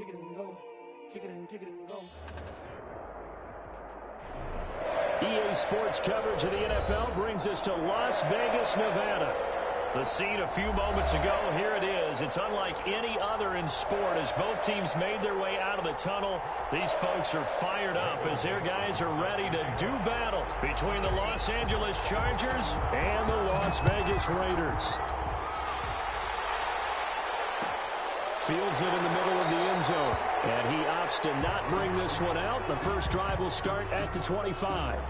kick it and go. Kick it and go. EA Sports coverage of the NFL brings us to Las Vegas, Nevada. The scene a few moments ago, here it is. It's unlike any other in sport as both teams made their way out of the tunnel. These folks are fired up as their guys are ready to do battle between the Los Angeles Chargers and the Las Vegas Raiders. Fields it in the middle of the end zone, and he opts to not bring this one out. The first drive will start at the 25.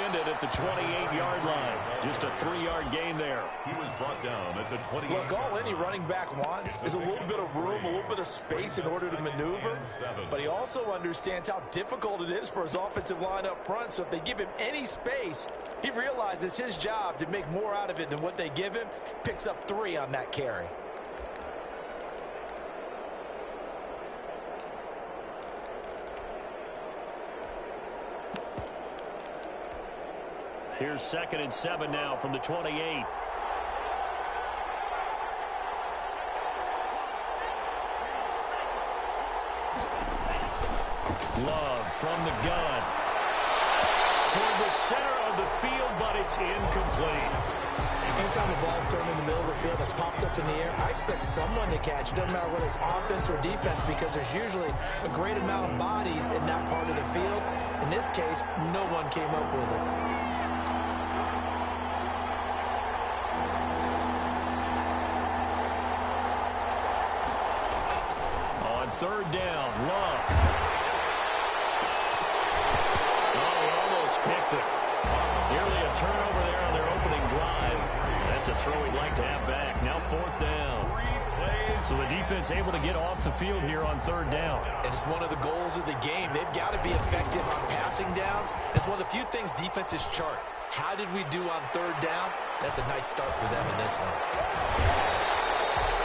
At the 28-yard line. Just a 3-yard gain there. He was brought down at the 28. Look, all any running back wants is a little bit of room, a little bit of space in order to maneuver. But he also understands how difficult it is for his offensive line up front. So if they give him any space, he realizes his job to make more out of it than what they give him. Picks up 3 on that carry. Here's 2nd and 7 now from the 28. Love from the gun. Toward the center of the field, but it's incomplete. Anytime a ball's thrown in the middle of the field that's popped up in the air, I expect someone to catch. It doesn't matter whether it's offense or defense because there's usually a great amount of bodies in that part of the field. In this case, no one came up with it. Third down, Love. Oh, he almost picked it. Nearly a turnover there on their opening drive. That's a throw he'd like to have back. Now 4th down. So the defense able to get off the field here on 3rd down. And it's one of the goals of the game. They've got to be effective on passing downs. It's one of the few things defenses chart. How did we do on 3rd down? That's a nice start for them in this one.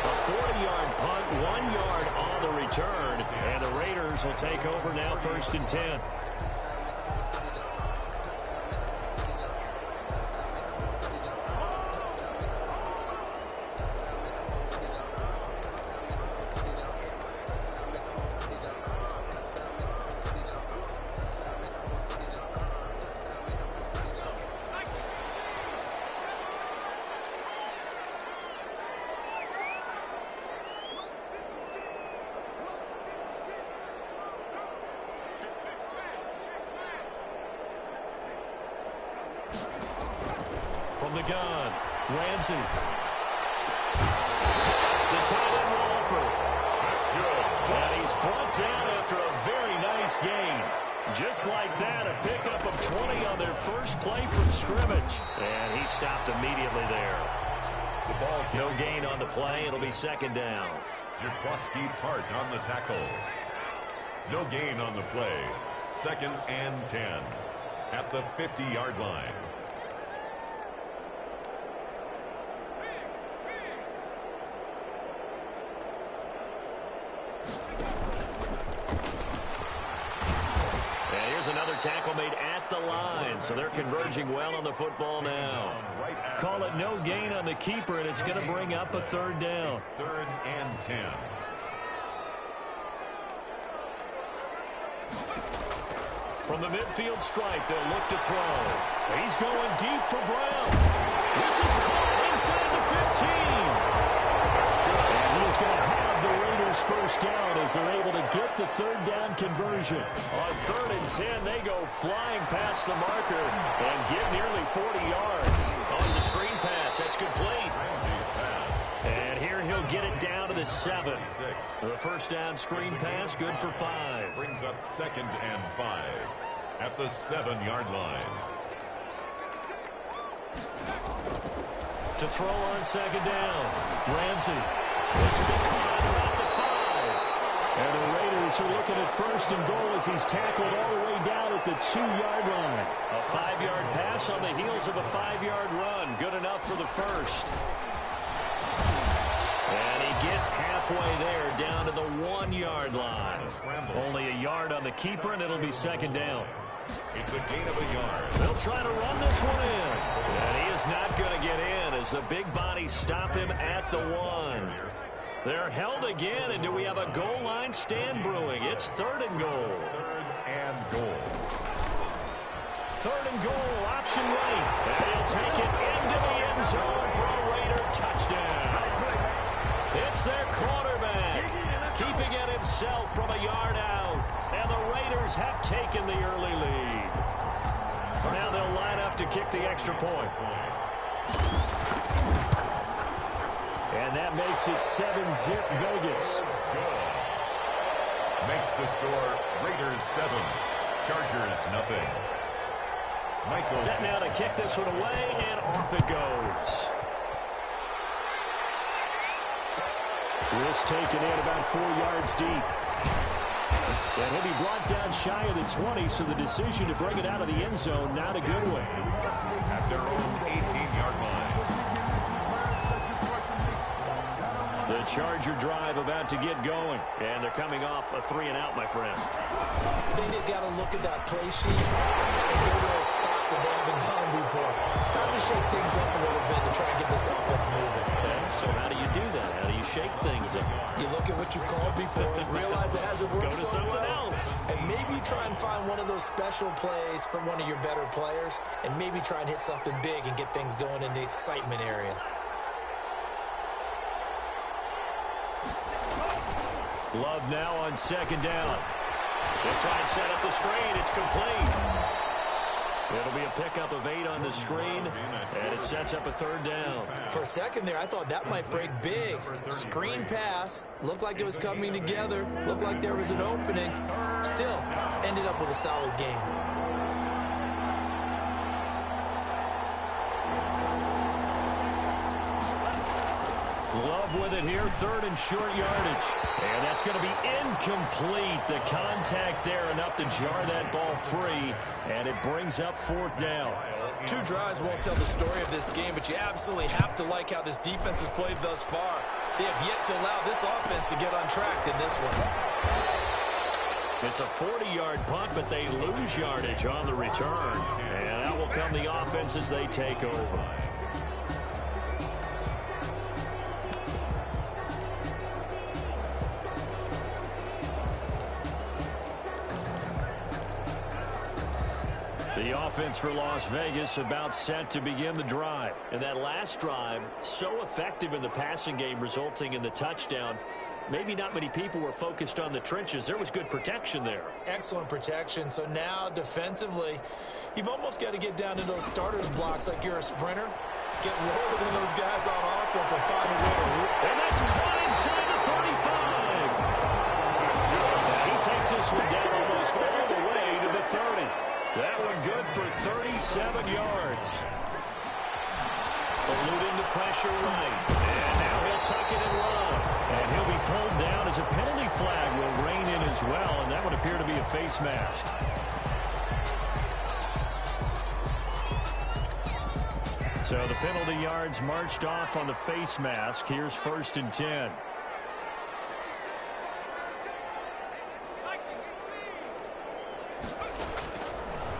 A 40-yard punt, 1 yard on the return, and the Raiders will take over now 1st and 10. From the gun, Ramsey. The tight end, Walford. That's good. And he's brought down after a very nice gain. Just like that, a pickup of 20 on their first play from scrimmage. And he stopped immediately there. The ball no gain on the play. It'll be 2nd down. Jaquaski Tart on the tackle. No gain on the play. 2nd and 10 at the 50-yard line. Another tackle made at the line, so they're converging well on the football now. Call it no gain on the keeper, and it's going to bring up a 3rd down. 3rd and 10. From the midfield stripe, they'll look to throw. He's going deep for Brown. This is caught inside the 15. And he is going to have the Raiders first down as they're able to get the 3rd down conversion. On 3rd and 10, they go flying past the marker and get nearly 40 yards. Oh, it's a screen pass. That's complete. And here he'll get it down to the 7. The first down screen pass, good for 5. Brings up 2nd and 5. at the 7-yard line. To throw on second down. Ramsey. This will be caught at the 5. And the Raiders are looking at first and goal as he's tackled all the way down at the 2-yard line. A 5-yard pass on the heels of a 5-yard run. Good enough for the first. And he gets halfway there down to the 1-yard line. Only a yard on the keeper, and it'll be second down. It's a gain of a yard. They'll try to run this one in. And he is not going to get in as the big bodies stop him at the 1. They're held again, and do we have a goal line stand brewing? It's third and goal. Third and goal. Third and goal, option right. And he'll take it into the end zone for a Raider touchdown. It's their quarterback, keeping it himself from a yard out. And the Raiders have taken the early lead. Now they'll line up to kick the extra point. And that makes it 7-zip Vegas. Good. Makes the score Raiders 7, Chargers nothing. Michael set now to kick this one away, and off it goes. This taken in about 4 yards deep. And he'll be brought down shy of the 20, so the decision to bring it out of the end zone, not a good one. At their own 18-yard line. The Charger drive about to get going, and they're coming off a 3-and-out, my friend. I think they've got to look at that play sheet and go to a spot that they haven't gone before. Time to shake things up a little bit to try and get this offense moving. Okay, so how do you do that? How do you shake things up? You look at what you've called before, realize it hasn't worked Go to so something well, else. and maybe try and find one of those special plays from one of your better players, and maybe try and hit something big and get things going in the excitement area. Love now on second down. They'll try and set up the screen. It's complete. It'll be a pickup of 8 on the screen, and it sets up a third down. For a second there, I thought that might break big. Screen pass. Looked like it was coming together. Looked like there was an opening. Still, ended up with a solid game. Love with it here, third and short yardage. And that's going to be incomplete. The contact there enough to jar that ball free, and it brings up fourth down. 2 drives won't tell the story of this game, but you absolutely have to like how this defense has played thus far. They have yet to allow this offense to get untracked in this one. It's a 40-yard punt, but they lose yardage on the return. And that will come the offense as they take over. The offense for Las Vegas about set to begin the drive. And that last drive, so effective in the passing game, resulting in the touchdown. Maybe not many people were focused on the trenches. There was good protection there. Excellent protection. So now, defensively, you've almost got to get down to those starters blocks like you're a sprinter. Get lower than those guys on offense and find a way to... And that's caught inside the 35. And he takes this one down almost all the way to the 30. That one good for 37 yards. Eluding the pressure right. And now he'll tuck it and run. And he'll be pulled down as a penalty flag will rein in as well. And that would appear to be a face mask. So the penalty yards marched off on the face mask. Here's 1st and 10.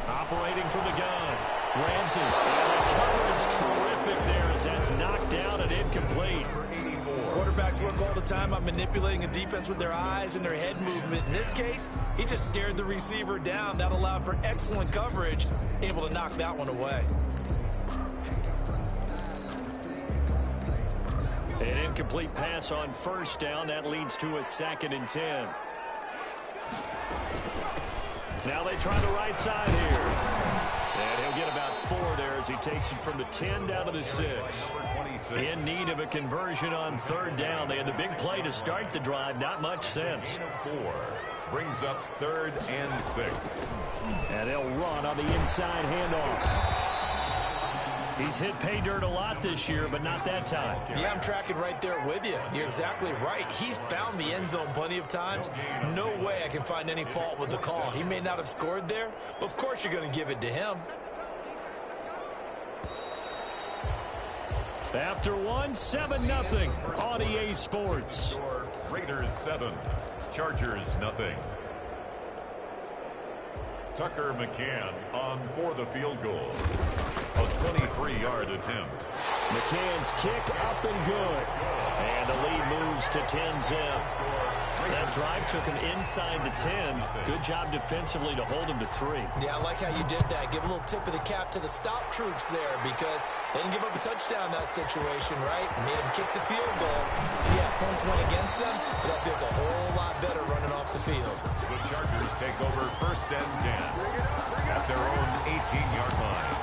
Operating from the gun. Ramsey. And the coverage terrific there as that's knocked down and incomplete. Quarterbacks work all the time on manipulating a defense with their eyes and their head movement. In this case, he just stared the receiver down. That allowed for excellent coverage, able to knock that one away. An incomplete pass on 1st down. That leads to a 2nd and 10. Now they try the right side here. And he'll get about 4 there as he takes it from the 10 down to the 6. In need of a conversion on 3rd down. They had the big play to start the drive. Not much sense. brings up 3rd and 6. And they'll run on the inside handoff. He's hit pay dirt a lot this year, but not that time. Yeah, I'm tracking right there with you. You're exactly right. He's found the end zone plenty of times. No way I can find any fault with the call. He may not have scored there, but of course you're going to give it to him. After one, 7-0 on EA Sports. Raiders 7, Chargers 0. Tucker McCann on for the field goal. A 23-yard attempt. McCann's kick up and good. And the lead moves to 10-0. That drive took him inside the 10. Good job defensively to hold him to 3. Yeah, I like how you did that. Give a little tip of the cap to the stop troops there because they didn't give up a touchdown in that situation, right? Made them kick the field goal. Yeah, points went against them, but that feels a whole lot better running off the field. The Chargers take over 1st and 10 at their own 18-yard line.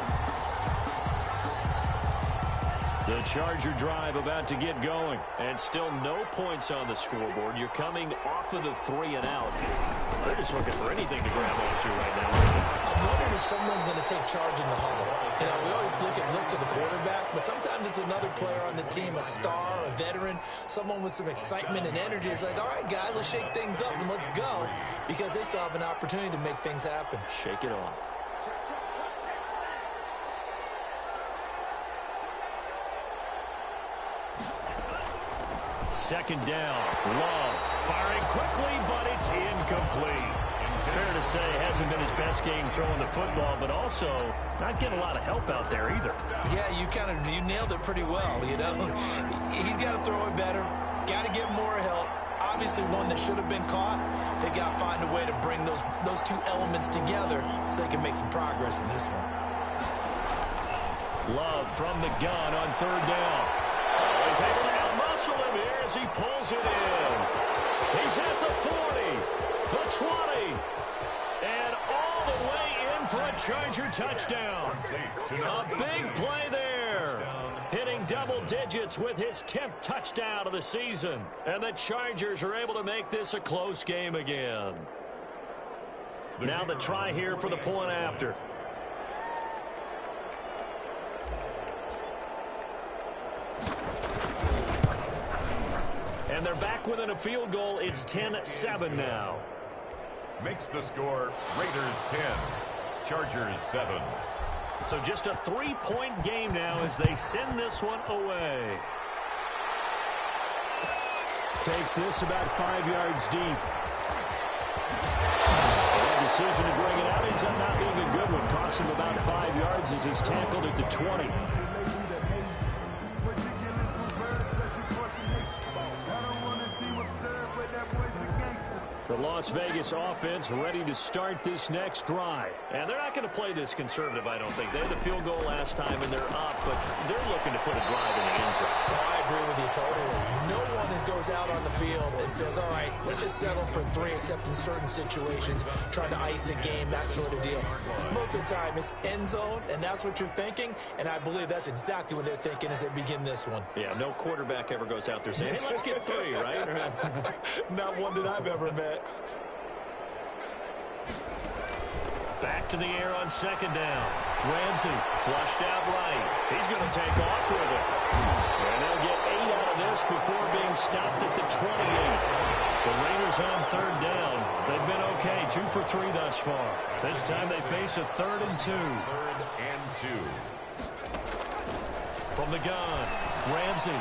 The Charger drive about to get going, and still no points on the scoreboard. You're coming off of the 3 and out. They're just looking for anything to grab onto right now. I'm wondering if someone's going to take charge in the huddle. You know, we always look to the quarterback, but sometimes it's another player on the team, a star, a veteran, someone with some excitement and energy. It's like, all right, guys, let's shake things up and let's go, because they still have an opportunity to make things happen. Shake it off. Second down. Love firing quickly, but it's incomplete. Fair to say, hasn't been his best game throwing the football, but also not getting a lot of help out there either. Yeah, you nailed it pretty well, you know. He's got to throw it better, got to get more help. Obviously one that should have been caught. They got to find a way to bring those two elements together so they can make some progress in this one. Love from the gun on 3rd down. He's able to out-muscle him here as he pulls it in. He's at the 40, the 20, and all the way in for a Charger touchdown. A big play there. Hitting double digits with his 10th touchdown of the season. And the Chargers are able to make this a close game again. Now the try here for the point after. And they're back within a field goal. It's 10-7 now. Makes the score Raiders 10, Chargers 7. So just a 3-point game now as they send this one away. Takes this about 5 yards deep. The decision to bring it out ends up not being a good one. Costs him about 5 yards as he's tackled at the 20. The Las Vegas offense ready to start this next drive. And they're not going to play this conservative, I don't think. They had the field goal last time, and they're up, but they're looking to put a drive in the end zone. I agree with you totally. No one goes out on the field and says, all right, let's just settle for 3, except in certain situations, trying to ice a game, that sort of deal. Most of the time, it's end zone, and that's what you're thinking, and I believe that's exactly what they're thinking as they begin this one. Yeah, no quarterback ever goes out there saying, hey, let's get 3, right? Not one that I've ever met. Back to the air on 2nd down. Ramsey flushed out right. He's going to take off with it. And they'll get 8 out of this before being stopped at the 28. The Raiders on 3rd down. They've been okay, 2 for 3 thus far. This time they face a 3rd and 2. 3rd and 2. From the gun, Ramsey.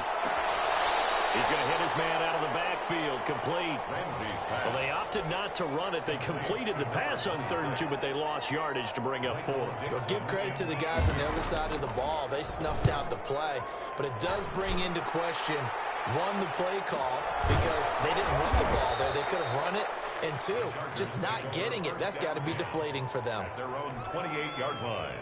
He's going to hit his man out of the backfield, complete. Well, they opted not to run it. They completed the pass on 3rd and 2, but they lost yardage to bring up 4. Well, give credit to the guys on the other side of the ball. They snuffed out the play, but it does bring into question, 1, the play call, because they didn't run the ball there. They could have run it, and 2, just not getting it. That's got to be deflating for them. At their own 28-yard line.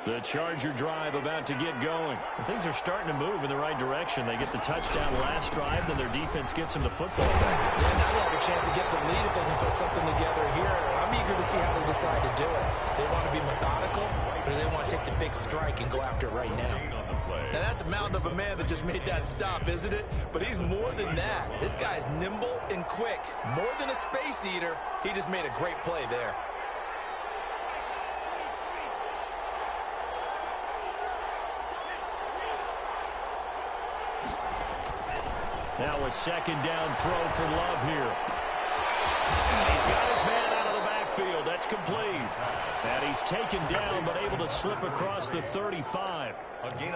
The Charger drive about to get going. Things are starting to move in the right direction. They get the touchdown last drive, then their defense gets them the football back. Yeah, now they have a chance to get the lead if they can put something together here. I'm eager to see how they decide to do it. Do they want to be methodical, or do they want to take the big strike and go after it right now? On the play. Now, that's a mountain of a man that just made that stop, isn't it? But he's more than that. This guy is nimble and quick. More than a space eater, he just made a great play there. Now a second down throw for Love here. And he's got his man out of the backfield. That's complete. And he's taken down but able to slip across the 35.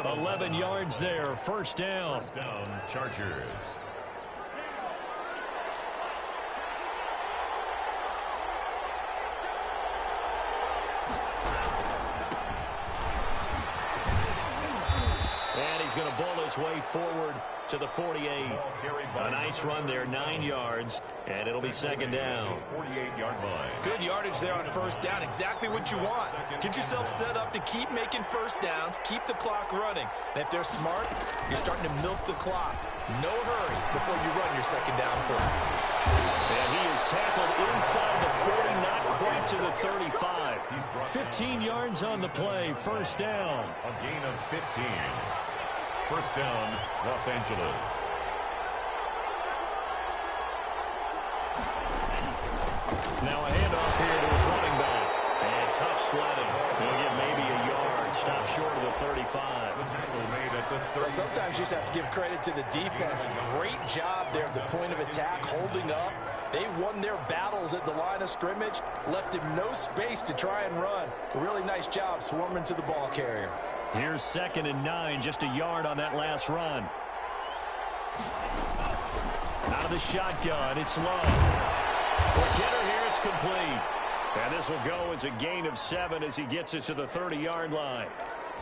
11 yards there. First down. First down, Chargers. And he's going to bull his way forward to the 48. A nice run there, 9 yards, and it'll be second down. 48-yard line. Good yardage there on first down. Exactly what you want. Get yourself set up to keep making first downs, keep the clock running. And if they're smart, you're starting to milk the clock. No hurry before you run your second down play. And he is tackled inside the 40, not quite to the 35. 15 yards on the play, first down. A gain of 15. First down, Los Angeles. Now a handoff here to his running back. And tough sledding. He'll get maybe a yard. Stop short of the 35. The tackle made at the 30. Well, sometimes you just have to give credit to the defense. Great job there at the point of attack, holding up. They won their battles at the line of scrimmage, left him no space to try and run. A really nice job swarming to the ball carrier. Here's 2nd and 9, just a yard on that last run. Out of the shotgun, it's Love. For Kenner here, it's complete. And this will go as a gain of 7 as he gets it to the 30-yard line.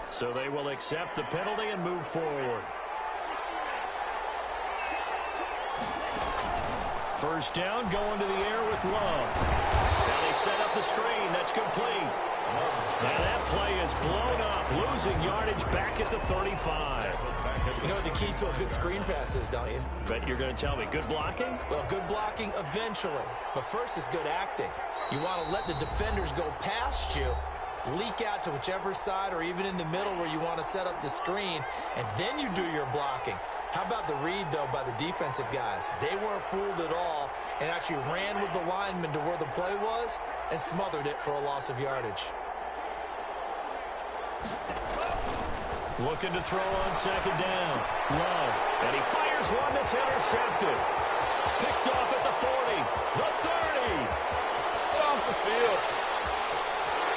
So they will accept the penalty and move forward. First down, going to the air with Love. Now they set up the screen. That's complete. And that play is blown up, losing yardage back at the 35. You know what the key to a good screen pass is, don't you? Bet you're going to tell me. Good blocking? Well, good blocking eventually. But first is good acting. You want to let the defenders go past you, leak out to whichever side or even in the middle where you want to set up the screen, and then you do your blocking. How about the read, though, by the defensive guys? They weren't fooled at all and actually ran with the lineman to where the play was and smothered it for a loss of yardage. Looking to throw on second down. Love. And he fires one that's intercepted. Picked off at the 40. The 30. Off the field.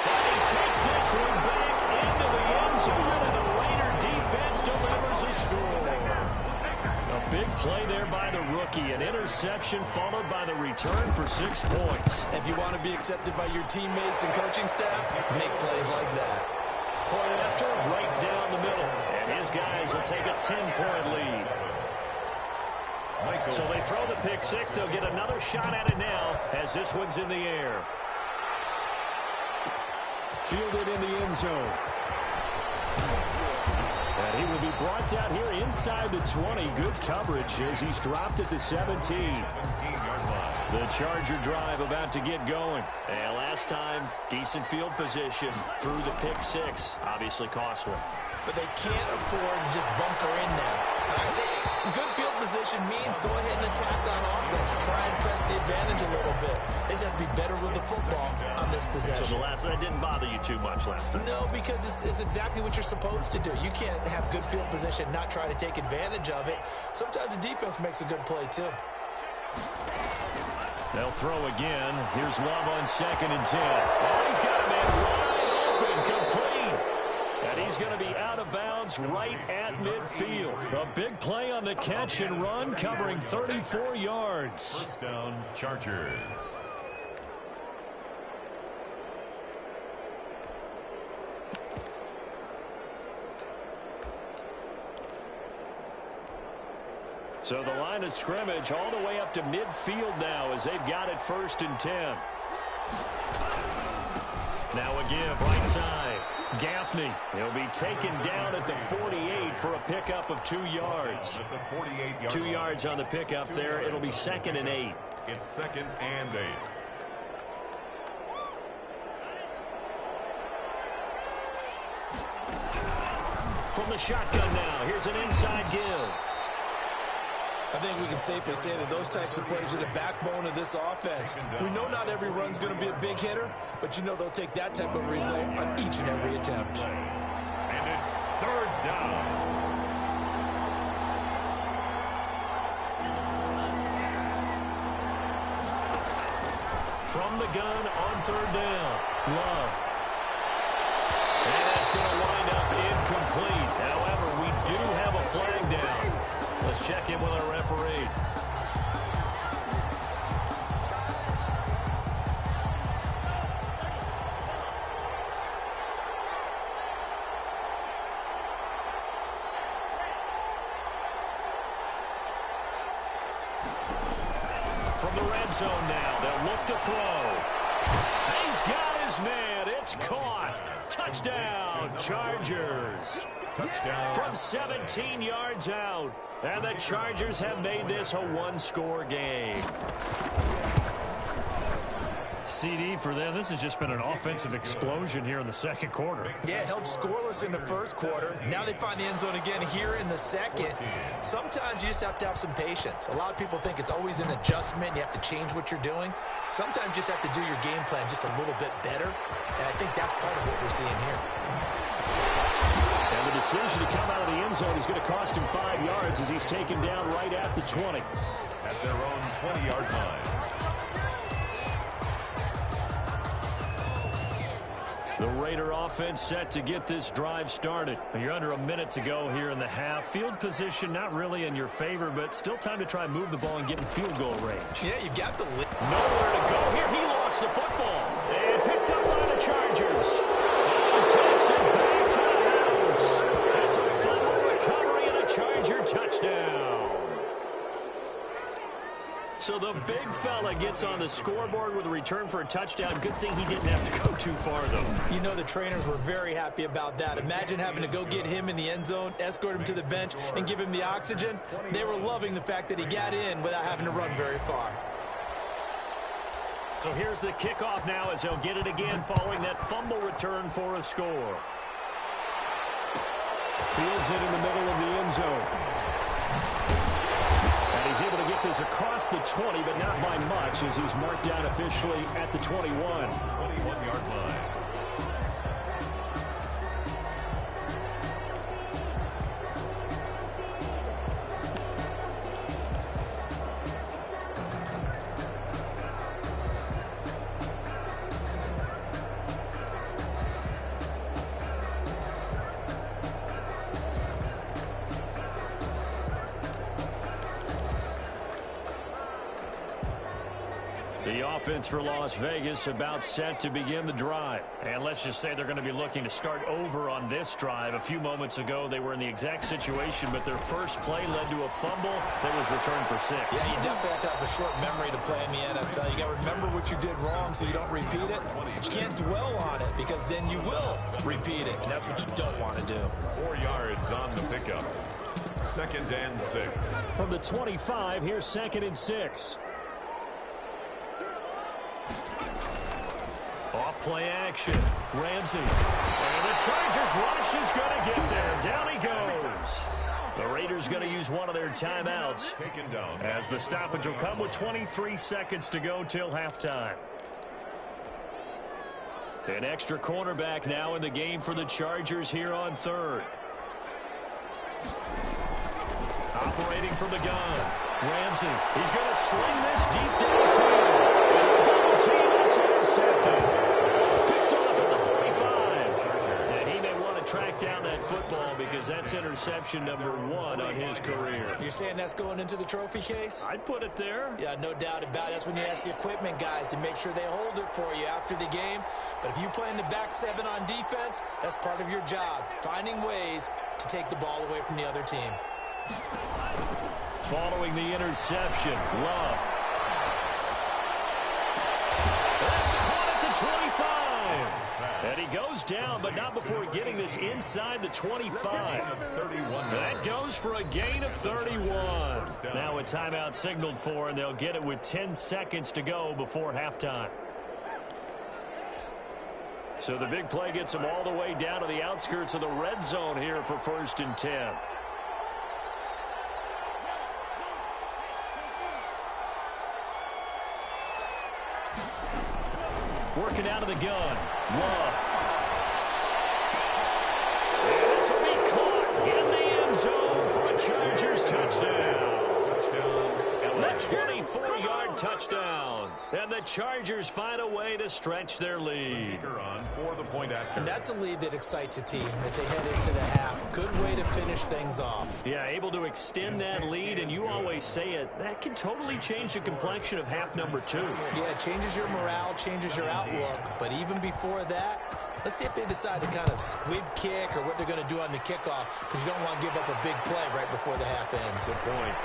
And he takes this one back into the end zone, and the Raider defense delivers a score. A big play there by the rookie. An interception followed by the return for 6 points. If you want to be accepted by your teammates and coaching staff, make plays like that. Point after, right down the middle. And his guys will take a 10-point lead. So they throw the pick six. They'll get another shot at it now as this one's in the air. Fielded in the end zone. And he will be brought down here inside the 20. Good coverage as he's dropped at the 17. 17-yard line. The Charger drive about to get going. And last time, decent field position through the pick six. Obviously costly. But they can't afford to just bunker in now. Good field position means go ahead and attack on offense. Try and press the advantage a little bit. They just have to be better with the football on this possession. So that didn't bother you too much last time? No, because it's exactly what you're supposed to do. You can't have good field position, not try to take advantage of it. Sometimes the defense makes a good play, too. They'll throw again. Here's Love on 2nd and 10. Oh, he's got a man wide open, complete. And he's going to be out of bounds right at midfield. A big play on the catch and run, covering 34 yards. First down, Chargers. So the line of scrimmage all the way up to midfield now as they've got it 1st and 10. Now a give right side. Gaffney. He'll be taken down at the 48 for a pickup of 2 yards. 2 yards on the pickup there. It'll be 2nd and 8. It's 2nd and 8. From the shotgun now, here's an inside give. I think we can safely say that those types of plays are the backbone of this offense. We know not every run's going to be a big hitter, but you know they'll take that type of result on each and every attempt. And it's third down. From the gun on third down, Love. And that's going to wind up incomplete. However, we do have a flag down. Let's check in with our referee. From the red zone now, they'll look to throw. He's got his man. It's caught. Touchdown, Chargers. Touchdown. From 17 yards out. And the Chargers have made this a one-score game. CD for them, this has just been an offensive explosion here in the second quarter. Yeah, held scoreless in the first quarter. Now they find the end zone again here in the second. Sometimes you just have to have some patience. A lot of people think it's always an adjustment. You have to change what you're doing. Sometimes you just have to do your game plan just a little bit better. And I think that's part of what we're seeing here. And the decision to come out of the end zone is going to cost him 5 yards as he's taken down right at the 20. At their own 20-yard line. The Raider offense set to get this drive started. You're under a minute to go here in the half. Field position not really in your favor, but still time to try and move the ball and get in field goal range. Yeah, you've got the lead. Nowhere to go here. He lost the football. And picked up by the Chargers. And takes it back to the house. It's a fumble recovery and a Charger touchdown. So the big fella gets on the scoreboard with a return for a touchdown. Good thing he didn't have to go too far, though. You know the trainers were very happy about that. Imagine having to go get him in the end zone, escort him to the bench, and give him the oxygen. They were loving the fact that he got in without having to run very far. So here's the kickoff now as they'll get it again following that fumble return for a score. Fields it in the middle of the end zone. And he's able to get this across the 20, but not by much as he's marked down officially at the 21. 21-yard line. The offense for Las Vegas about set to begin the drive. And let's just say they're going to be looking to start over on this drive. A few moments ago, they were in the exact situation, but their first play led to a fumble that was returned for 6. Yeah, you definitely have to have a short memory to play in the NFL. You got to remember what you did wrong so you don't repeat it. But you can't dwell on it because then you will repeat it, and that's what you don't want to do. 4 yards on the pickup. 2nd and 6. From the 25, here's 2nd and 6. Off play action. Ramsey. And the Chargers rush is going to get there. Down he goes. The Raiders going to use one of their timeouts Taken down. as the stoppage will come with 23 seconds to go till halftime. An extra cornerback now in the game for the Chargers here on third. Operating from the gun. Ramsey. He's going to sling this deep downfield. And double team, it's intercepted. Picked off at the 45. And he may want to track down that football because that's interception number 1 on his career. You're saying that's going into the trophy case? I'd put it there. Yeah, no doubt about it. That's when you ask the equipment guys to make sure they hold it for you after the game. But if you play in the back 7 on defense, that's part of your job, finding ways to take the ball away from the other team. Following the interception, Love. That's caught at the 25. And he goes down, but not before getting this inside the 25. That goes for a gain of 31. Now a timeout signaled for, and they'll get it with 10 seconds to go before halftime. So the big play gets them all the way down to the outskirts of the red zone here for 1st and 10. Working out of the gun. Love. And this will be caught in the end zone for a Chargers touchdown. A 24-yard touchdown. And the Chargers find a way to stretch their lead. And that's a lead that excites a team as they head into the half. Good way to finish things off. Yeah, able to extend that lead, and you always say it, that can totally change the complexion of half number 2. Yeah, it changes your morale, changes your outlook. But even before that, let's see if they decide to kind of squib kick or what they're going to do on the kickoff, because you don't want to give up a big play right before the half ends. Good point.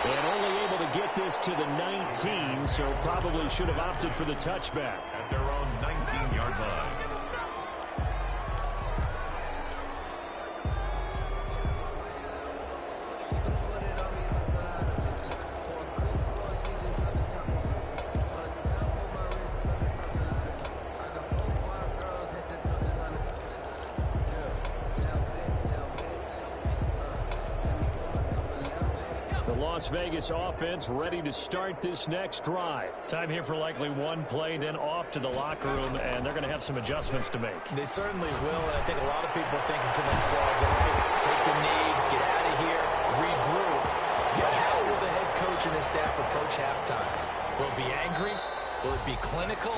And only able to get this to the 19, so probably should have opted for the touchback. At their own 19-yard line. Las Vegas offense ready to start this next drive. Time here for likely one play, then off to the locker room, and they're going to have some adjustments to make. They certainly will, and I think a lot of people are thinking to themselves, all right, take the knee, get out of here, regroup. But how will the head coach and his staff approach halftime? Will it be angry? Will it be clinical?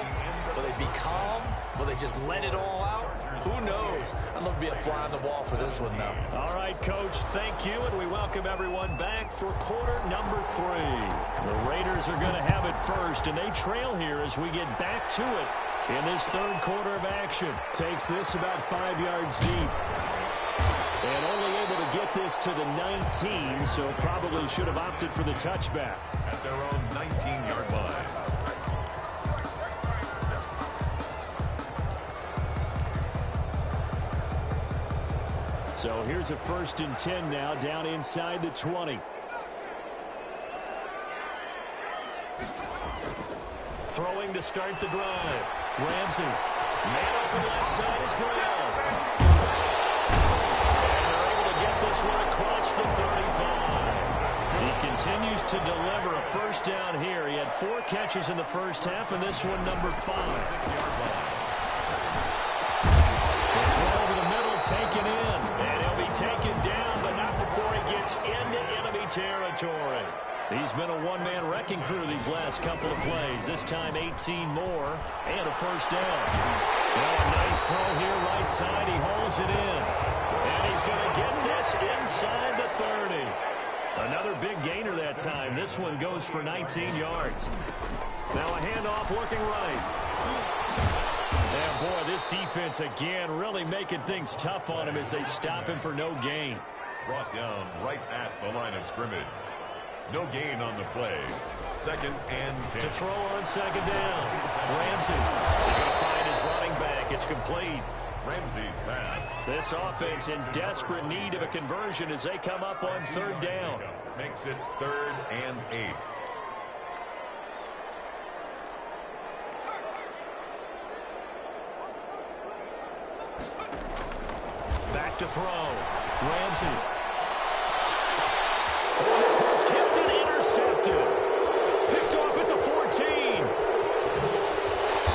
Will they be calm? Will they just let it all out? Who knows? I'd love to be a fly on the wall for this one, though. All right, Coach, thank you, and we welcome everyone back for quarter number 3. The Raiders are going to have it first, and they trail here as we get back to it in this third quarter of action. Takes this about 5 yards deep. And only able to get this to the 19, so probably should have opted for the touchback. At their own 19-yard line. So here's a 1st and 10 now, down inside the 20. Throwing to start the drive. Ramsey. Man open left side is Brown. And they're able to get this one across the 35. He continues to deliver a first down here. He had 4 catches in the first half, and this one number 5. Taken in, and he'll be taken down, but not before he gets into enemy territory. He's been a one-man wrecking crew these last couple of plays. This time 18 more, and a first down. Now a nice throw here right side. He holds it in, and he's going to get this inside the 30. Another big gainer that time. This one goes for 19 yards. Now a handoff looking right. And, boy, this defense, again, really making things tough on him as they stop him for no gain. Brought down right at the line of scrimmage. No gain on the play. 2nd and 10. To throw on second down. Ramsey is going to find his running back. It's complete. Ramsey's pass. This offense in desperate need of a conversion as they come up on 3rd down. Makes it 3rd and 8. Back to throw. Ramsey. Oh, this ball's tipped and intercepted. Picked off at the 14.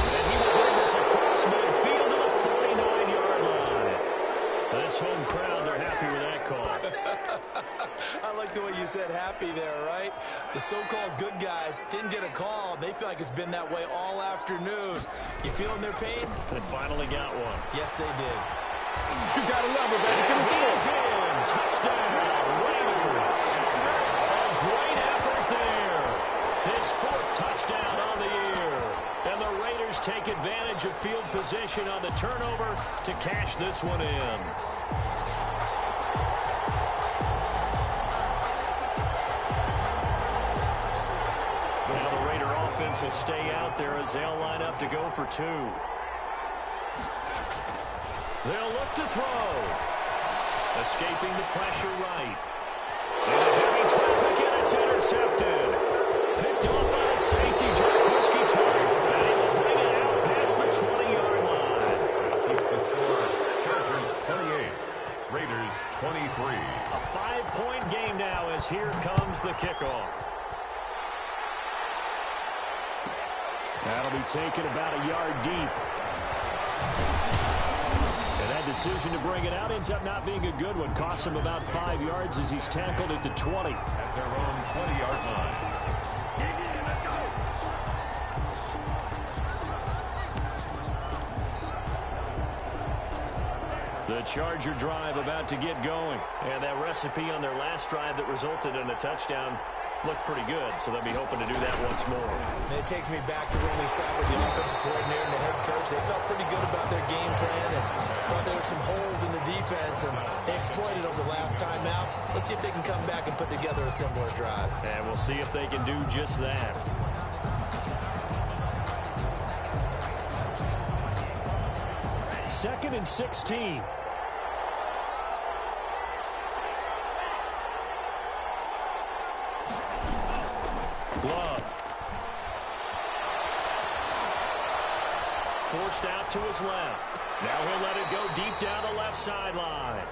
And he will bring this across midfield to the 49-yard line. This home crowd, they're happy with that call. I like the way you said happy there, right? The so-called good guys didn't get a call. They feel like it's been that way all afternoon. You feeling their pain? They finally got one. Yes, they did. You gotta love it, baby. And he's in. Touchdown, Raiders. A great effort there. His 4th touchdown on the year. And the Raiders take advantage of field position on the turnover to cash this one in. Now the Raider offense will stay out there as they'll line up to go for 2. They'll look to throw. Escaping the pressure right. And heavy traffic, and it's intercepted. Picked off by the safety, Jack Whiskey Tart. And he will bring it out game now as here comes the kickoff. That'll be taken about a yard deep. And that decision to bring it out ends up not being a good one. Costs him about 5 yards as he's tackled at the 20. At their own 20-yard line. The Charger drive about to get going. And that recipe on their last drive that resulted in a touchdown looked pretty good, so they'll be hoping to do that once more. And it takes me back to when we sat with the offensive coordinator and the head coach. They felt pretty good about their game plan and thought there were some holes in the defense, and they exploited over the last time out. Let's see if they can come back and put together a similar drive. And we'll see if they can do just that. Second and 16. Love. Forced out to his left. Now he'll let it go deep down the left sideline.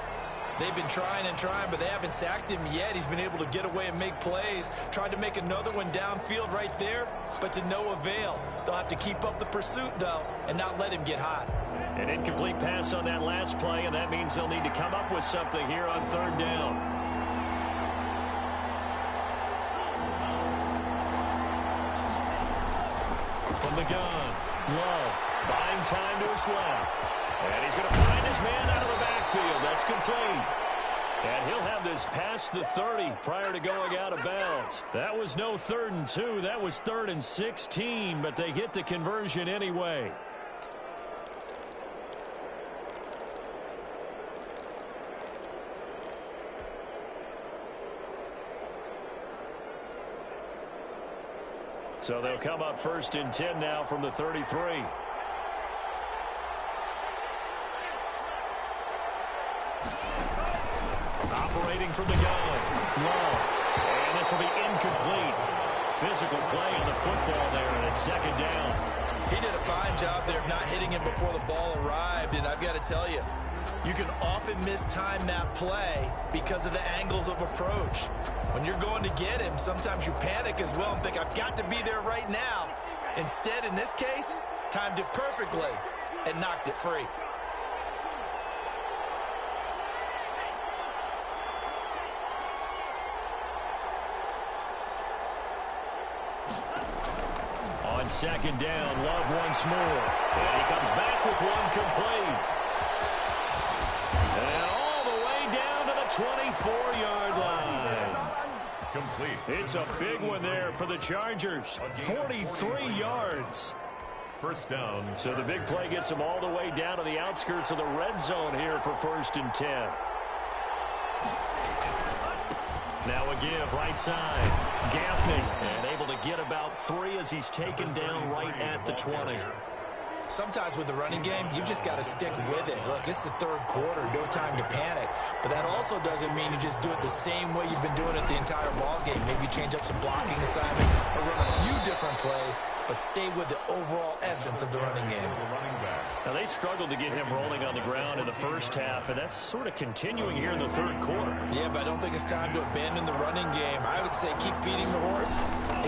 They've been trying and trying, but they haven't sacked him yet. He's been able to get away and make plays. Tried to make another one downfield right there, but to no avail. They'll have to keep up the pursuit, though, and not let him get hot. An incomplete pass on that last play, and that means they'll need to come up with something here on third down. From the gun, Love buying time to his left. And he's going to find his man out of the backfield. That's complete. And he'll have this past the 30 prior to going out of bounds. That was no 3rd and 2. That was 3rd and 16, but they get the conversion anyway. So they'll come up 1st and 10 now from the 33. Operating from the gun. Love. And this will be incomplete. Physical play on the football there, and it's 2nd down. He did a fine job there of not hitting him before the ball arrived, and I've got to tell you, you can often mistime that play because of the angles of approach. When you're going to get him, sometimes you panic as well and think, I've got to be there right now. Instead, in this case, timed it perfectly and knocked it free. On 2nd down, Love once more. And he comes back with one complete. And all the way down to the 24-yard line. Complete. It's a big one there for the Chargers. 43 yards. 1st down. So the big play gets them all the way down to the outskirts of the red zone here for 1st and 10. Now a give right side. Gaffney, and able to get about 3 as he's taken down right at the 20. Sometimes with the running game, you've just got to stick with it. Look, it's the 3rd quarter, no time to panic. But that also doesn't mean you just do it the same way you've been doing it the entire ball game. Maybe change up some blocking assignments or run a few different plays, but stay with the overall essence of the running game. Now, they struggled to get him rolling on the ground in the 1st half, and that's sort of continuing here in the 3rd quarter. Yeah, but I don't think it's time to abandon the running game. I would say keep feeding the horse,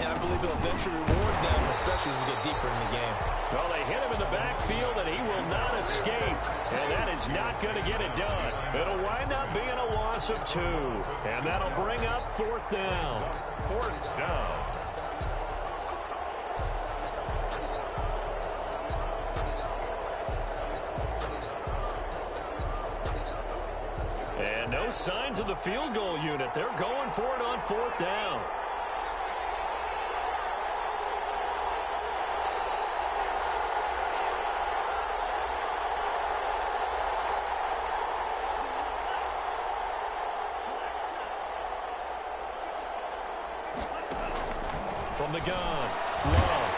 and I believe it'll eventually reward them, especially as we get deeper in the game. Well, they hit him in the backfield, and he will not escape. And that is not going to get it done. It'll wind up being a loss of 2. And that'll bring up 4th down. 4th down. And no signs of the field goal unit. They're going for it on 4th down. From the gun, Love.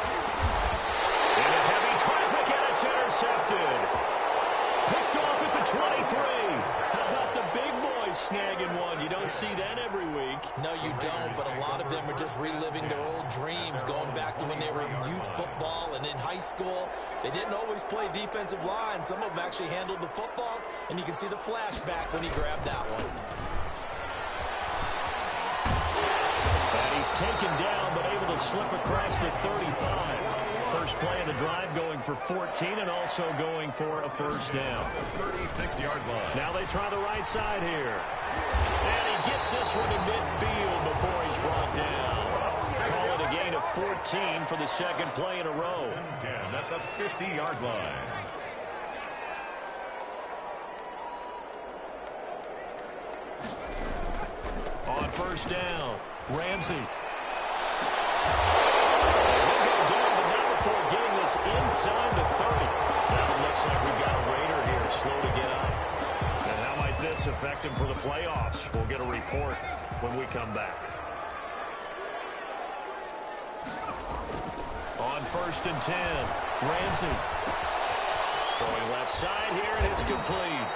Into heavy traffic, and it's intercepted. Picked off at the 23. How about the big boys snagging one? You don't see that every week. No, you don't, but a lot of them are just reliving their old dreams, going back to when they were in youth football and in high school. They didn't always play defensive line. Some of them actually handled the football, and you can see the flashback when he grabbed that one. taken down, but able to slip across the 35. First play of the drive going for 14 and also going for a first down. 36-yard line. Now they try the right side here. And he gets this one to midfield before he's brought down. Call it a gain of 14 for the second play in a row. 10 at the 50-yard line. On first down, Ramsey. Before getting this inside the 30. Now it looks like we've got a Raider here, slow to get up. And how might this affect him for the playoffs? We'll get a report when we come back. On first and 10, Ramsey. Throwing left side here, and it's complete.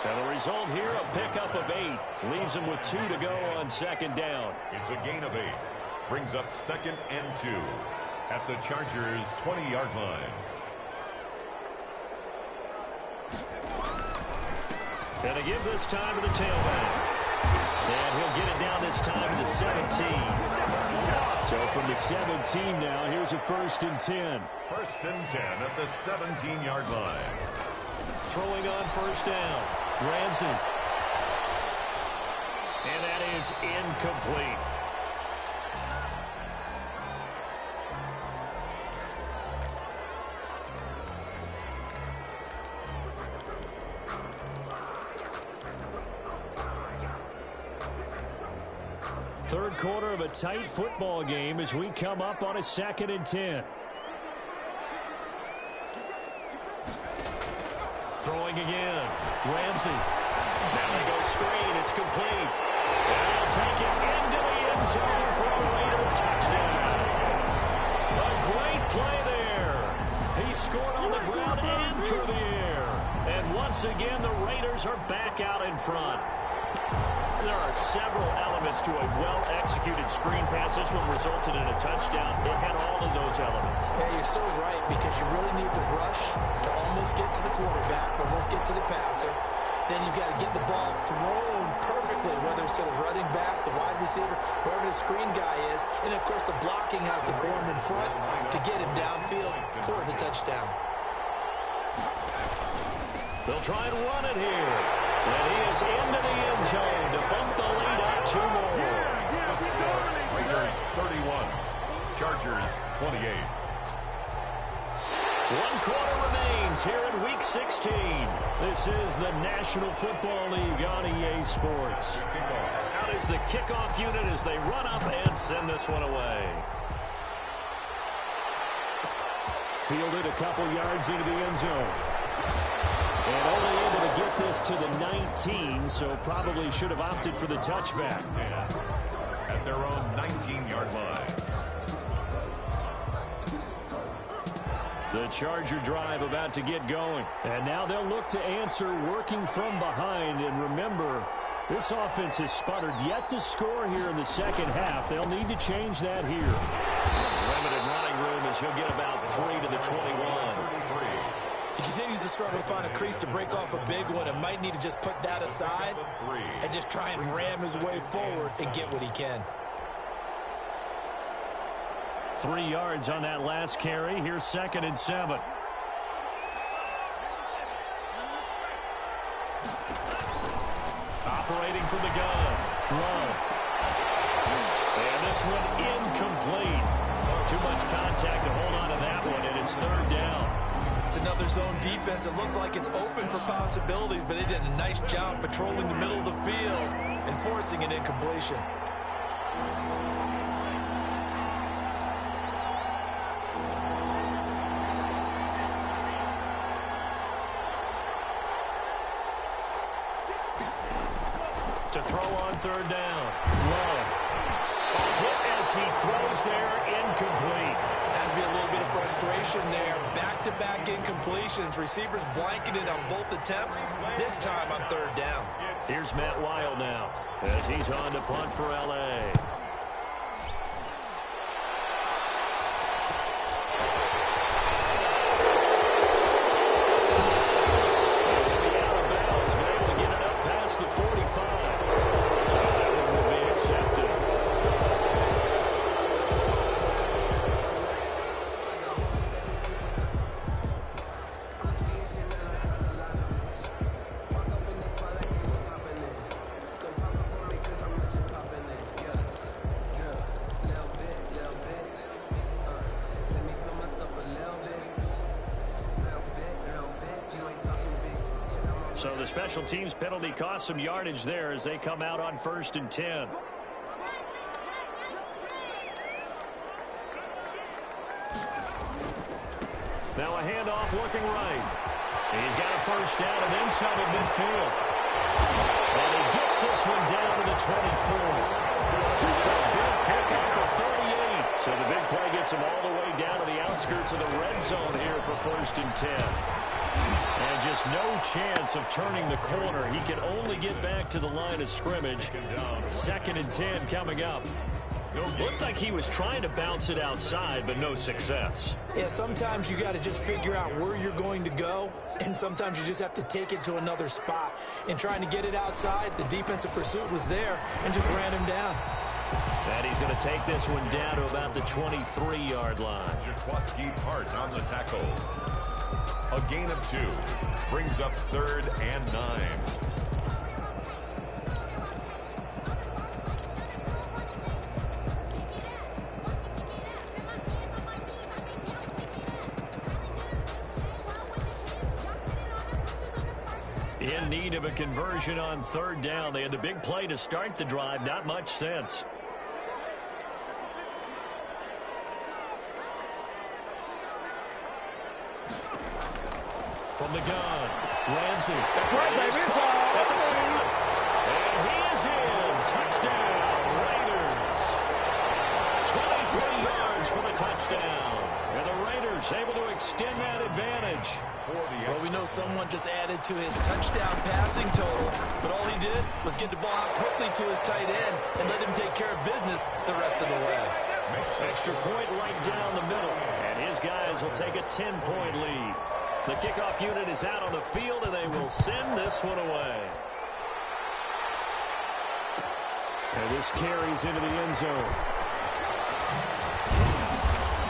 And the result here, a pickup of 8. Leaves him with 2 to go on second down. It's a gain of 8. Brings up second and 2. At the Chargers' 20-yard line. And to give this time to the tailback. And he'll get it down this time to the 17. So from the 17 now, here's a first and 10. First and 10 at the 17-yard line. Throwing on first down, Ramsey. And that is incomplete. Third quarter of a tight football game as we come up on a second and 10. Throwing again. Ramsey. Now they go screen. It's complete. And they'll take it into the end zone for a Raider touchdown. A great play there. He scored on the ground and through the air. And once again, the Raiders are back out in front. There are several elements to a well-executed screen pass. This one resulted in a touchdown. It had all of those elements. Yeah, you're so right, because you really need the rush to almost get to the quarterback, almost get to the passer. Then you've got to get the ball thrown perfectly, whether it's to the running back, the wide receiver, whoever the screen guy is. And, of course, the blocking has to form in front to get him downfield for the touchdown. They'll try and run it here. And he is into the end zone to bump the lead out 2 more. Raiders 31, Chargers 28. 1 quarter remains here in Week 16. This is the National Football League on EA Sports. Out is the kickoff unit as they run up and send this one away. Fielded a couple yards into the end zone. And only able to get this to the 19, so probably should have opted for the touchback. At their own 19-yard line. The Charger drive about to get going. And now they'll look to answer working from behind. And remember, this offense has sputtered yet to score here in the second half. They'll need to change that here. Limited running room as he'll get about 3 to the 21. He continues to struggle to find a crease to break off a big one and might need to just put that aside and just try and ram his way forward and get what he can. 3 yards on that last carry. Here's second and 7. Operating from the gun. Love. And this one incomplete. Too much contact to hold on to that one, and it's third down. It's another zone defense. It looks like it's open for possibilities, but they did a nice job patrolling the middle of the field and forcing an incompletion. To throw on third down. Love. A hit as he throws there, incomplete. Has to be a little bit of frustration there. Back-to-back incompletions. Receivers blanketed on both attempts, this time on third down. Here's Matt Wild now as he's on to punt for L.A. So the special teams penalty cost some yardage there as they come out on 1st and 10. Now a handoff looking right. He's got a first down and then some at midfield. And he gets this one down to the 24. Big pick at the 38. So the big play gets him all the way down to the outskirts of the red zone here for 1st and 10. And just no chance of turning the corner. He can only get back to the line of scrimmage. 2nd and 10 coming up. Looked like he was trying to bounce it outside, but no success. Yeah, sometimes you got to just figure out where you're going to go, and sometimes you just have to take it to another spot. And trying to get it outside, the defensive pursuit was there and just ran him down. And he's going to take this one down to about the 23-yard line. Jaquaski Hart on the tackle. A gain of 2 brings up 3rd and 9. In need of a conversion on 3rd down. They had the big play to start the drive. Not much sense. From the gun, Ramsey. That's right, baby. It's all at the center. And he is in. Touchdown, Raiders. 23 yards for the touchdown. And the Raiders able to extend that advantage. Well, we know someone just added to his touchdown passing total, but all he did was get the ball out quickly to his tight end and let him take care of business the rest of the way. Extra point right down the middle, and his guys will take a 10-point lead. The kickoff unit is out on the field, and they will send this one away. And this carries into the end zone.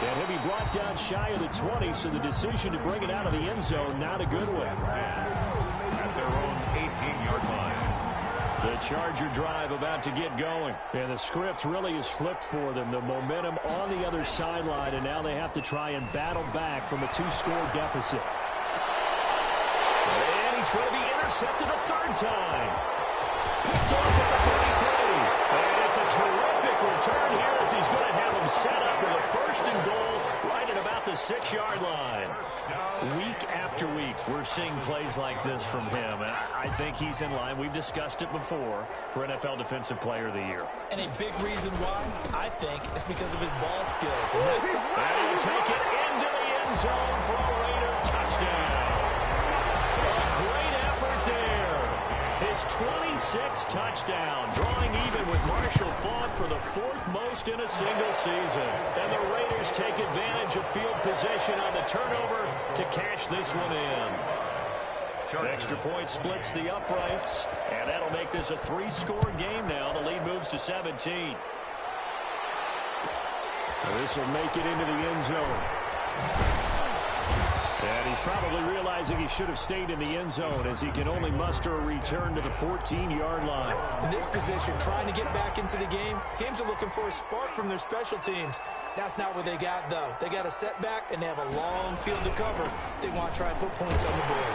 And he'll be brought down shy of the 20, so the decision to bring it out of the end zone, not a good one. At their own 18-yard line. The Charger drive about to get going. And the script really is flipped for them. The momentum on the other sideline, and now they have to try and battle back from a 2-score deficit. And he's going to be intercepted a 3rd time. Picked off at the 33. And it's a terrific return here as he's going to have him set up with a 1st and goal right at about the 6-yard line. Week after week, we're seeing plays like this from him. And I think he's in line. We've discussed it before for NFL Defensive Player of the Year. And a big reason why, I think, is because of his ball skills. And that's And he'll take it into the end zone for a Raider touchdown. Great effort there. His 26th touchdown, drawing even with Marshall Faulk for the 4th most in a single season. And the Raiders take advantage of field position on the turnover to cash this one in. The extra point splits the uprights, and that'll make this a 3-score game now. The lead moves to 17. This will make it into the end zone. And he's probably realizing he should have stayed in the end zone as he can only muster a return to the 14-yard line. In this position, trying to get back into the game, teams are looking for a spark from their special teams. That's not what they got, though. They got a setback, and they have a long field to cover. They want to try and put points on the board.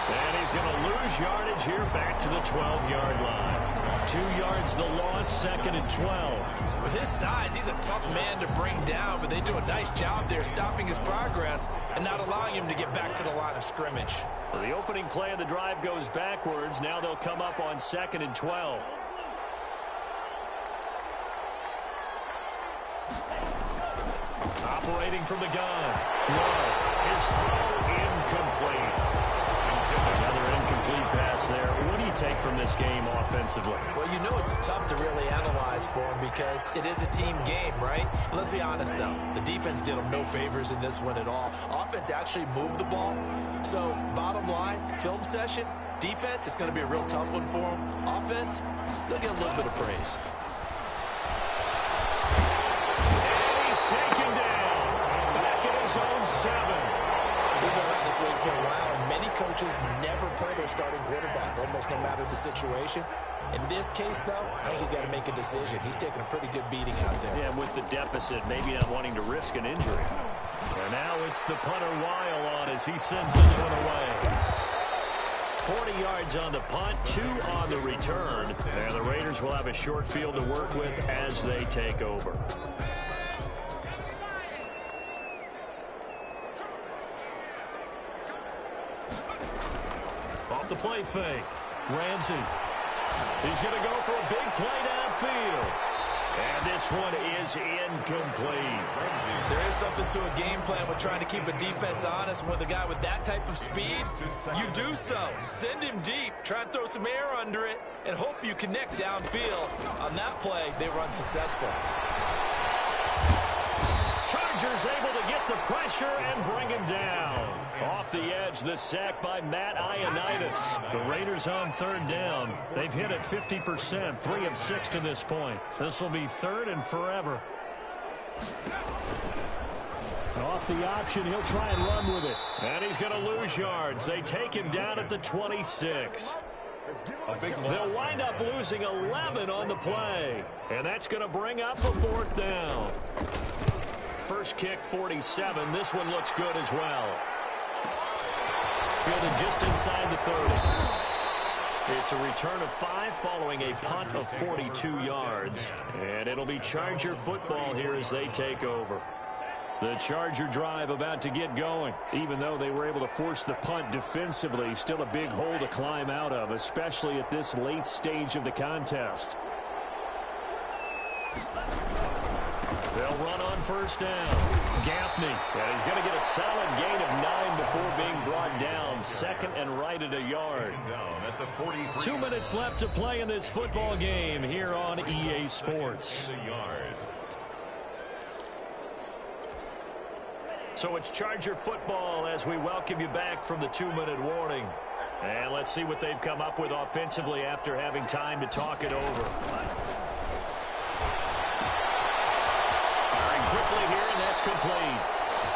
And he's going to lose yardage here back to the 12-yard line. 2 yards the loss, 2nd and 12. With his size, he's a tough man to bring down, but they do a nice job there stopping his progress and not allowing him to get back to the line of scrimmage. So the opening play of the drive goes backwards. Now they'll come up on 2nd and 12. Operating from the gun. Love. His throw incomplete. Another incomplete pass there. What do you take from this game offensively? Well, you know it's tough to really analyze for him because it is a team game, right? And let's be honest, though. The defense did him no favors in this one at all. Offense actually moved the ball. So, bottom line, film session, defense, it's going to be a real tough one for him. Offense, they'll get a little bit of praise. And he's taken down. Back at his own 7. We've been around this league for a while, and many coaches never play their starting quarterback, almost no matter the situation. In this case, though, I think he's got to make a decision. He's taking a pretty good beating out there. Yeah, with the deficit, maybe not wanting to risk an injury. And now it's the punter Weil on as he sends this one away. 40 yards on the punt, 2 on the return. And the Raiders will have a short field to work with as they take over. Off the play fake. Ramsey. He's going to go for a big play downfield. And this one is incomplete. There is something to a game plan with trying to keep a defense honest. And with a guy with that type of speed, you do so. Send him deep, try and throw some air under it, and hope you connect downfield. On that play, they were unsuccessful. Chargers able to get the pressure and bring him down. Off the edge, the sack by Matt Ioannidis. The Raiders on 3rd down. They've hit it 50%, 3 of 6 to this point. This will be 3rd and forever. Off the option, he'll try and run with it. And he's going to lose yards. They take him down at the 26. They'll wind up losing 11 on the play. And that's going to bring up a 4th down. First kick, 47. This one looks good as well. Fielded just inside the 30. It's a return of 5 following a punt of 42 yards. And it'll be Charger football here as they take over. The Charger drive about to get going. Even though they were able to force the punt defensively, still a big hole to climb out of, especially at this late stage of the contest. They'll run on 1st down. Gaffney, and he's going to get a solid gain of 9 before being brought down. 2nd and right at a yard. 2 minutes left to play in this football game here on EA Sports. So it's Charger football as we welcome you back from the 2-minute warning. And let's see what they've come up with offensively after having time to talk it over. Quickly here, and that's complete.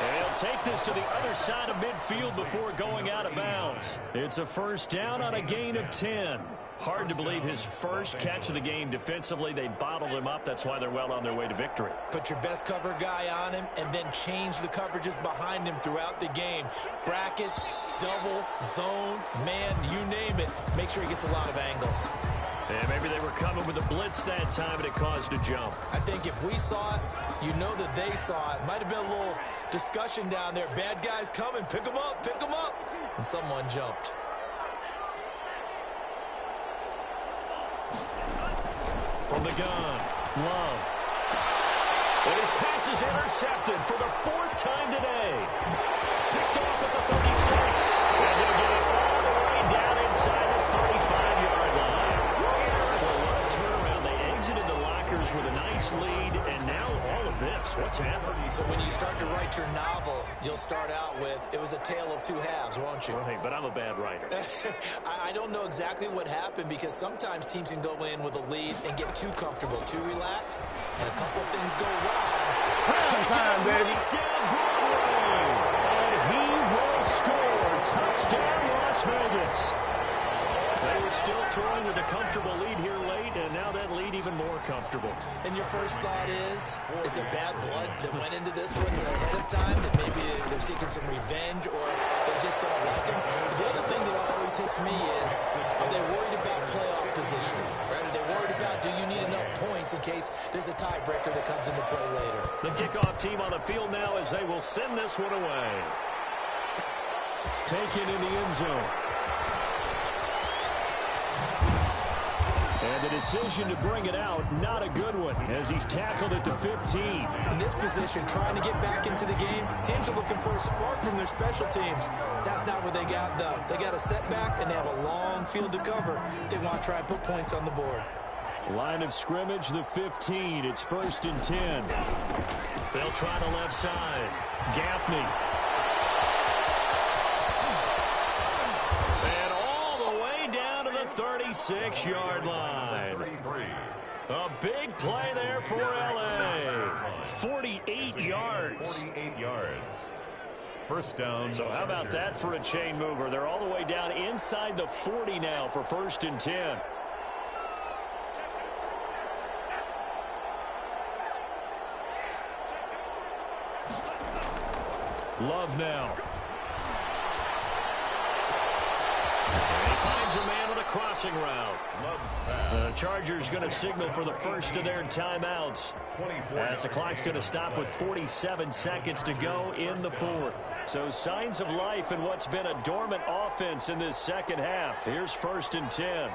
And he'll take this to the other side of midfield before going out of bounds. It's a 1st down on a gain of 10. Hard to believe his first catch of the game defensively. They bottled him up. That's why they're well on their way to victory. Put your best cover guy on him and then change the coverages behind him throughout the game. Brackets, double, zone, man, you name it. Make sure he gets a lot of angles. And maybe they were coming with a blitz that time and it caused a jump. I think if we saw it, you know that they saw it. Might have been a little discussion down there. Bad guys coming. Pick them up. Pick them up. And someone jumped. From the gun, Love. And his pass is intercepted for the 4th time today. Picked off at the 36. And they'll get it all the way down inside the 35-yard line. Well, what a turnaround. They exited the lockers with a nice lead, and now all of this. What's happening? So when you start to write your novel, you'll start out with, it was a tale of 2 halves, won't you? Right, but I'm a bad writer. I don't know exactly what happened because sometimes teams can go in with a lead and get too comfortable, too relaxed, and a couple of things go wrong. Time, baby. Right down Broadway. And he will score. Touchdown, Las Vegas. They were still throwing with a comfortable lead here late, and now that lead even more comfortable. And your first thought is it bad blood that went into this one ahead of time, that maybe they're seeking some revenge or they just don't like him? But the other thing that always hits me is, are they worried about playoff positioning? Right? Are they worried about, do you need enough points in case there's a tiebreaker that comes into play later? The kickoff team on the field now as they will send this one away. Taken in the end zone. And the decision to bring it out, not a good one, as he's tackled at the 15. In this position, trying to get back into the game, teams are looking for a spark from their special teams. That's not what they got, though. They got a setback, and they have a long field to cover if they want to try and put points on the board. Line of scrimmage, the 15. It's 1st and 10. They'll try the left side. Gaffney. And all the way down to the 36-yard line. A big play there for L.A. 48 yards. 48 yards. 1st down. So how about that for a chain mover? They're all the way down inside the 40 now for 1st and 10. Love now. finds a man on a crossing route. The Chargers going to signal for the first of their timeouts, as the clock's going to stop with 47 seconds to go in the fourth. So signs of life in what's been a dormant offense in this second half. Here's 1st and 10.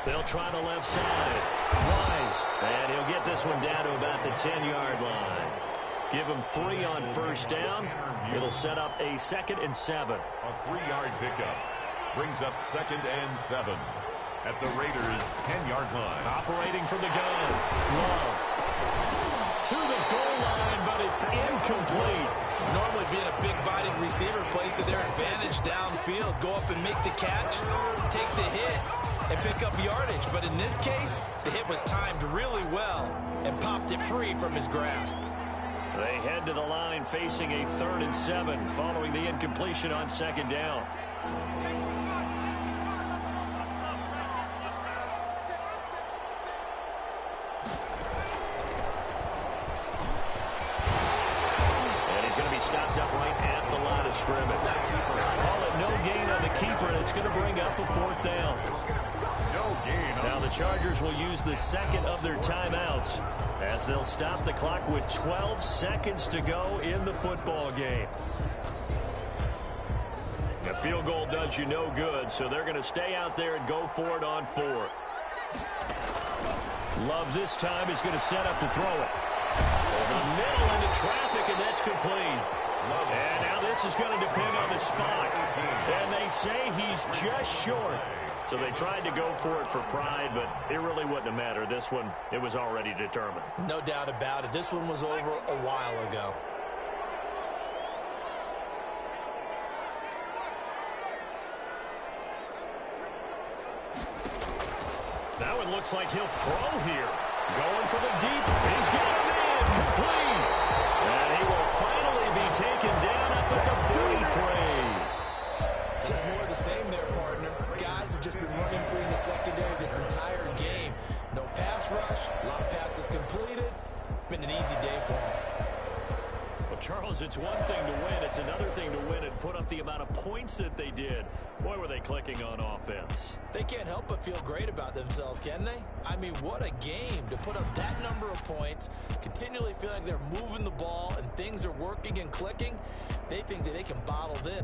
They'll try the left side. Wise. And he'll get this one down to about the 10-yard line. Give him 3 on 1st down. It'll set up a 2nd and 7. A 3-yard pickup brings up 2nd and 7 at the Raiders' 10-yard line. Operating from the gun. Love. To the goal line, but it's incomplete. Normally being a big-bodied receiver plays to their advantage downfield. Go up and make the catch, take the hit, and pick up yardage. But in this case, the hit was timed really well and popped it free from his grasp. They head to the line facing a 3rd and 7 following the incompletion on 2nd down. And he's going to be stopped up right at the line of scrimmage. Call it no gain on the keeper, and it's going to bring up a 4th down. Now the Chargers will use the 2nd of their timeouts, as they'll stop the clock with 12 seconds to go in the football game. A field goal does you no good, so they're going to stay out there and go for it on 4th. Love this time is going to set up to throw it. Over the middle into traffic, and that's complete. And now this is going to depend on the spot. And they say he's just short. So they tried to go for it for pride, but it really wouldn't have mattered. This one, it was already determined. No doubt about it. This one was over a while ago. Now it looks like he'll throw here. Going for the deep. He's got a man complete. And he will finally be taken down up at the 43. Just more of the same there, partner. Guys have just been running free in the secondary this entire game. No pass rush, a lot of passes completed. Been an easy day for them. Well, Charles, it's one thing to win. It's another thing to win and put up the amount of points that they did. Boy, were they clicking on offense. They can't help but feel great about themselves, can they? I mean, what a game to put up that number of points, continually feel like they're moving the ball and things are working and clicking. They think that they can bottle this.